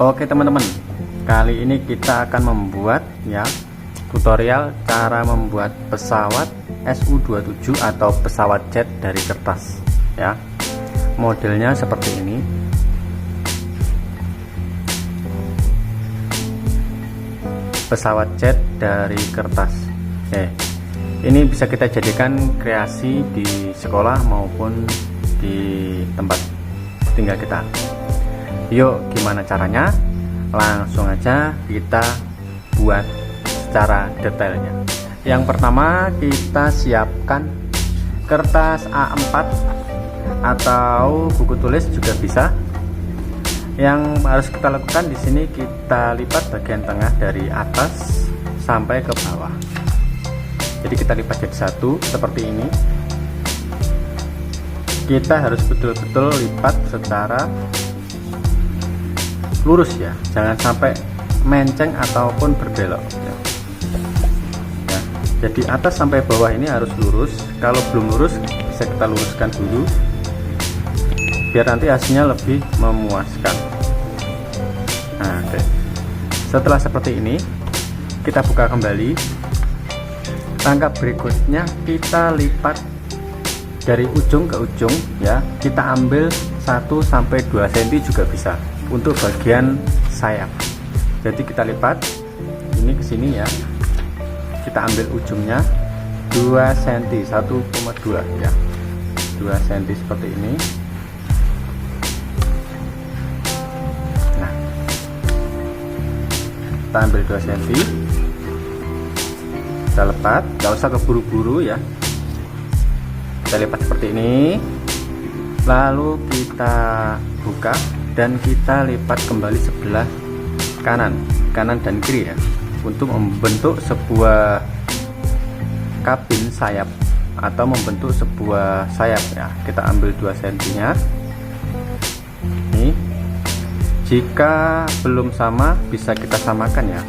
Oke teman-teman, kali ini kita akan membuat tutorial cara membuat pesawat Su-27 atau pesawat jet dari kertas ya. Modelnya seperti ini. Pesawat jet dari kertas. Ini bisa kita jadikan kreasi di sekolah maupun di tempat tinggal kita. Yuk, gimana caranya? Langsung aja kita buat secara detailnya. Yang pertama, kita siapkan kertas A4 atau buku tulis juga bisa. Yang harus kita lakukan di sini, kita lipat bagian tengah dari atas sampai ke bawah. Jadi kita lipat jadi satu seperti ini. Kita harus betul-betul lipat secara lurus ya, jangan sampai menceng ataupun berbelok ya. Jadi atas sampai bawah ini harus lurus. Kalau belum lurus bisa kita luruskan dulu biar nanti hasilnya lebih memuaskan. Oke. Setelah seperti ini, kita buka kembali. Langkah berikutnya, kita lipat dari ujung ke ujung ya. Kita ambil 1-2 cm juga bisa untuk bagian sayap. Jadi kita lipat ini ke sini ya. Kita ambil ujungnya 2 cm, 1,2 ya. 2 cm seperti ini. Nah, kita ambil 2 cm. Kita lipat, nggak usah keburu-buru ya. Kita lipat seperti ini. Lalu kita buka dan kita lipat kembali sebelah kanan dan kiri ya, untuk membentuk sebuah kabin sayap atau membentuk sebuah sayap ya. Kita ambil 2 cm nya. Nih, jika belum sama bisa kita samakan ya.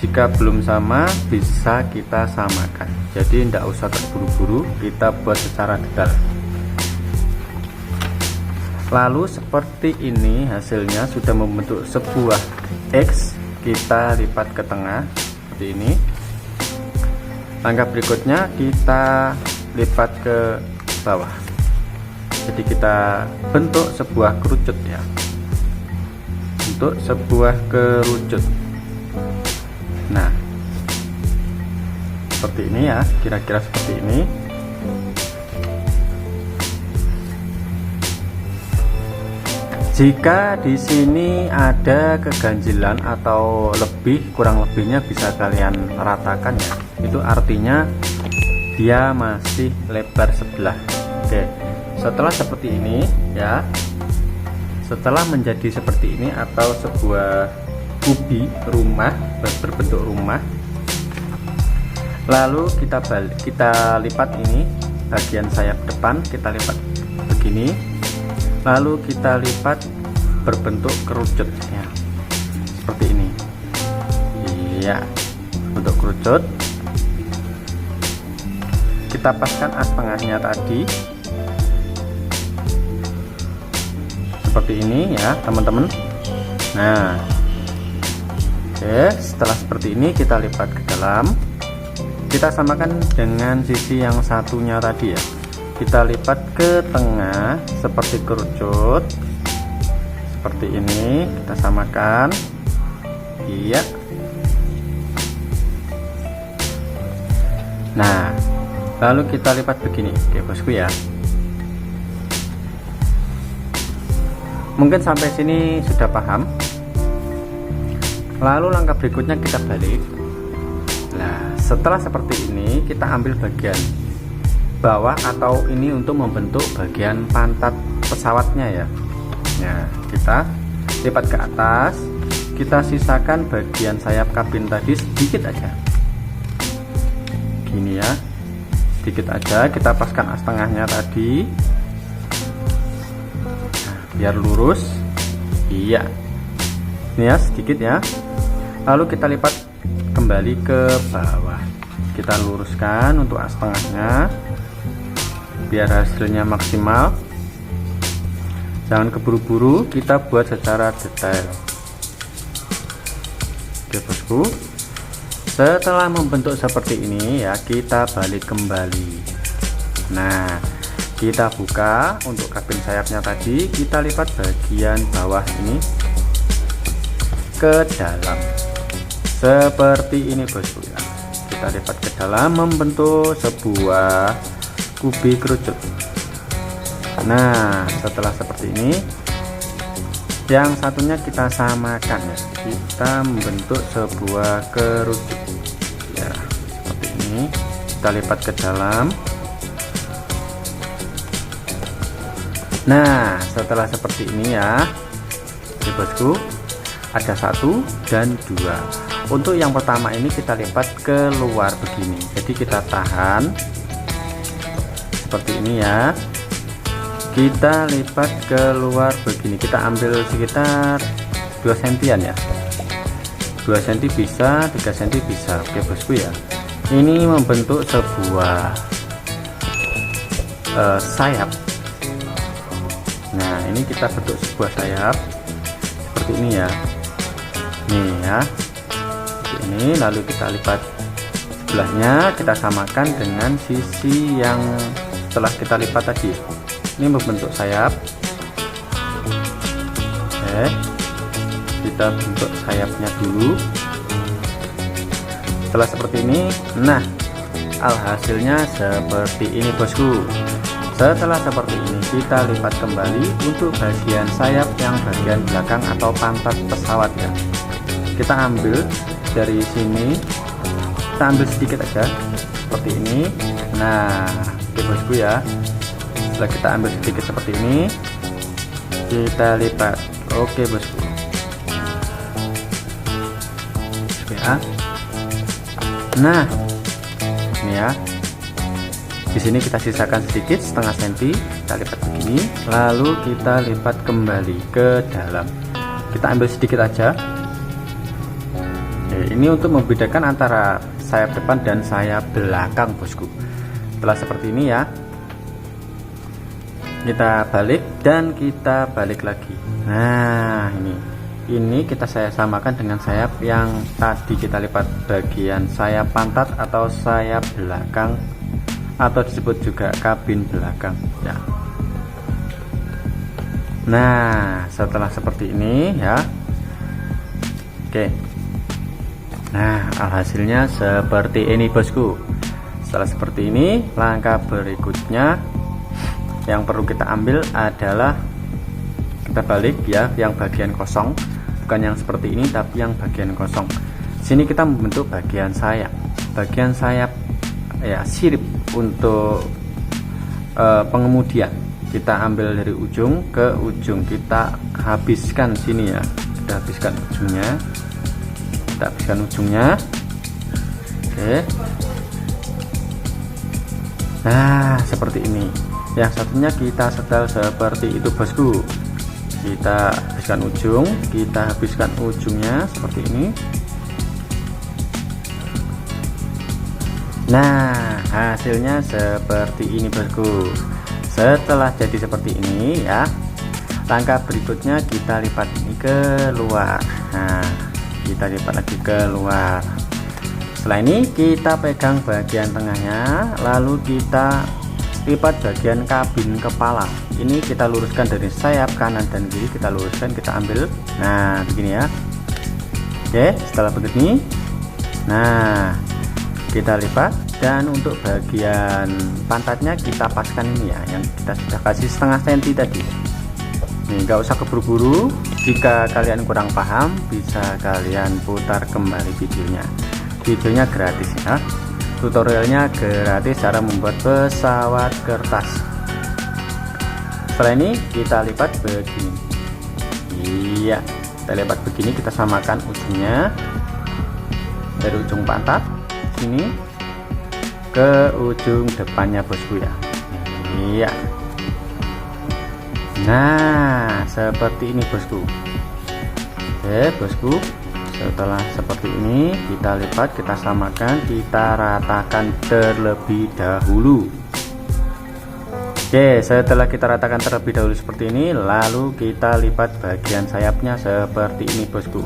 Jika belum sama bisa kita samakan. Jadi tidak usah terburu-buru, kita buat secara detail. Lalu seperti ini hasilnya sudah membentuk sebuah X. Kita lipat ke tengah seperti ini. Langkah berikutnya kita lipat ke bawah. Jadi kita bentuk sebuah kerucut ya. Bentuk sebuah kerucut. Nah, seperti ini ya, kira-kira seperti ini. Jika di sini ada keganjilan atau kurang lebihnya bisa kalian ratakan ya. Itu artinya dia masih lebar sebelah. Oke. Setelah seperti ini ya. Setelah menjadi seperti ini atau sebuah kubi rumah berbentuk rumah. Lalu kita lipat ini bagian sayap depan, kita lipat begini. Lalu kita lipat berbentuk kerucut ya, seperti ini. Iya, bentuk kerucut. Kita paskan as tengahnya tadi seperti ini ya teman-teman. Nah, oke, setelah seperti ini kita lipat ke dalam. Kita samakan dengan sisi yang satunya tadi ya. Kita lipat ke tengah seperti kerucut seperti ini, kita samakan. Iya. Nah, lalu kita lipat begini. Oke bosku ya, mungkin sampai sini sudah paham. Lalu langkah berikutnya kita balik. Nah, setelah seperti ini kita ambil bagian bawah atau ini untuk membentuk bagian pantat pesawatnya ya. Nah, kita lipat ke atas. Kita sisakan bagian sayap kabin tadi sedikit aja. Gini ya, sedikit aja. Kita paskan as tengahnya tadi. Nah, biar lurus. Iya. Ini ya, sedikit ya. Lalu kita lipat kembali ke bawah. Kita luruskan untuk as tengahnya biar hasilnya maksimal. Jangan keburu-buru, kita buat secara detail. Oke bosku, setelah membentuk seperti ini ya, kita balik kembali. Nah, kita buka untuk kabin sayapnya tadi, kita lipat bagian bawah ini ke dalam seperti ini bosku ya. Kita lipat ke dalam membentuk sebuah kubik kerucut. Nah, setelah seperti ini, yang satunya kita samakan ya, kita membentuk sebuah kerucut ya, seperti ini. Kita lipat ke dalam. Nah, setelah seperti ini ya, bosku, ada 1 dan 2. Untuk yang pertama ini kita lipat keluar begini, jadi kita tahan seperti ini ya, kita lipat keluar begini, kita ambil sekitar 2 sentian ya, 2 cm bisa, 3 cm bisa. Oke bosku ya, ini membentuk sebuah sayap. Nah, ini kita bentuk sebuah sayap seperti ini ya, nih ya, seperti ini. Lalu kita lipat sebelahnya, kita samakan dengan sisi yang setelah kita lipat tadi. Ini membentuk sayap. Oke, kita bentuk sayapnya dulu. Setelah seperti ini, nah alhasilnya seperti ini bosku. Setelah seperti ini, kita lipat kembali untuk bagian sayap yang bagian belakang atau pantat pesawat ya. Kita ambil dari sini, kita ambil sedikit aja seperti ini. Nah, oke bosku ya, setelah kita ambil sedikit seperti ini, kita lipat. Oke bosku ya. Nah, ini ya, di sini kita sisakan sedikit, setengah senti, kita lipat begini, lalu kita lipat kembali ke dalam. Kita ambil sedikit aja. Ini untuk membedakan antara sayap depan dan sayap belakang bosku. Setelah seperti ini ya, kita balik dan kita balik lagi. Nah, ini saya samakan dengan sayap yang tadi kita lipat, bagian sayap pantat atau sayap belakang, atau disebut juga kabin belakang ya. Nah, setelah seperti ini ya, oke. Nah, alhasilnya seperti ini bosku. Setelah seperti ini, langkah berikutnya yang perlu kita ambil adalah kita balik ya, yang bagian kosong, bukan yang seperti ini tapi yang bagian kosong. Sini kita membentuk bagian sayap ya, sirip untuk pengemudian. Kita ambil dari ujung ke ujung, kita habiskan sini ya, kita habiskan ujungnya. Oke, nah seperti ini. Yang satunya kita setel seperti itu bosku. Kita habiskan ujung, kita habiskan ujungnya seperti ini. Nah, hasilnya seperti ini bosku. Setelah jadi seperti ini ya, langkah berikutnya kita lipat ini keluar. Nah, kita lipat lagi keluar. Setelah ini kita pegang bagian tengahnya, lalu kita lipat bagian kabin kepala. Ini kita luruskan dari sayap kanan dan kiri, kita luruskan, kita ambil. Nah, begini ya. Oke, setelah begini, nah kita lipat, dan untuk bagian pantatnya kita paskan ini ya, yang kita sudah kasih setengah senti tadi. Nih, nggak usah keburu-buru. Jika kalian kurang paham, bisa kalian putar kembali videonya. Videonya gratis ya, tutorialnya gratis cara membuat pesawat kertas. Setelah ini kita lipat begini. Iya, kita lipat begini, kita samakan ujungnya dari ujung pantat sini ke ujung depannya bosku ya. Iya, nah seperti ini bosku. Oke bosku, setelah seperti ini kita lipat, kita samakan, kita ratakan terlebih dahulu. Oke, setelah kita ratakan terlebih dahulu seperti ini, lalu kita lipat bagian sayapnya seperti ini bosku.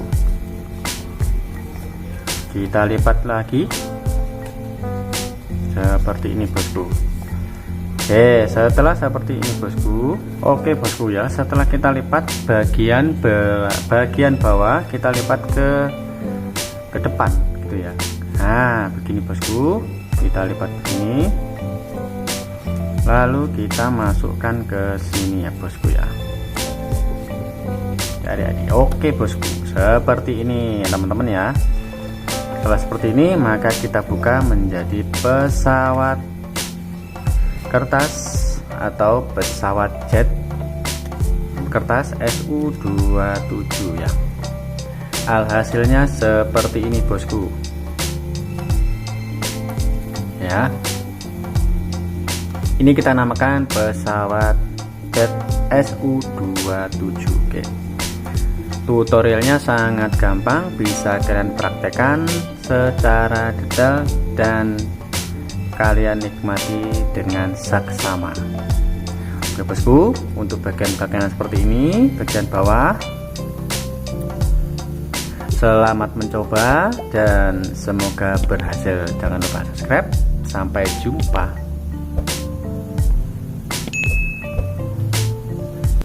kita lipat lagi seperti ini bosku. Oke, setelah seperti ini bosku. Oke bosku ya, setelah kita lipat bagian bawah, kita lipat ke depan gitu ya. Nah begini bosku, kita lipat begini, lalu kita masukkan ke sini ya bosku ya. Jadi oke bosku, seperti ini teman-teman ya. Setelah seperti ini, maka kita buka menjadi pesawat kertas atau pesawat jet kertas SU-27 ya. Alhasilnya seperti ini bosku ya. Ini kita namakan pesawat jet SU-27. Oke, tutorialnya sangat gampang, bisa kalian praktekkan secara detail dan kalian nikmati dengan saksama. Oke bosku, untuk bagian seperti ini, bagian bawah. Selamat mencoba dan semoga berhasil. Jangan lupa subscribe. Sampai jumpa.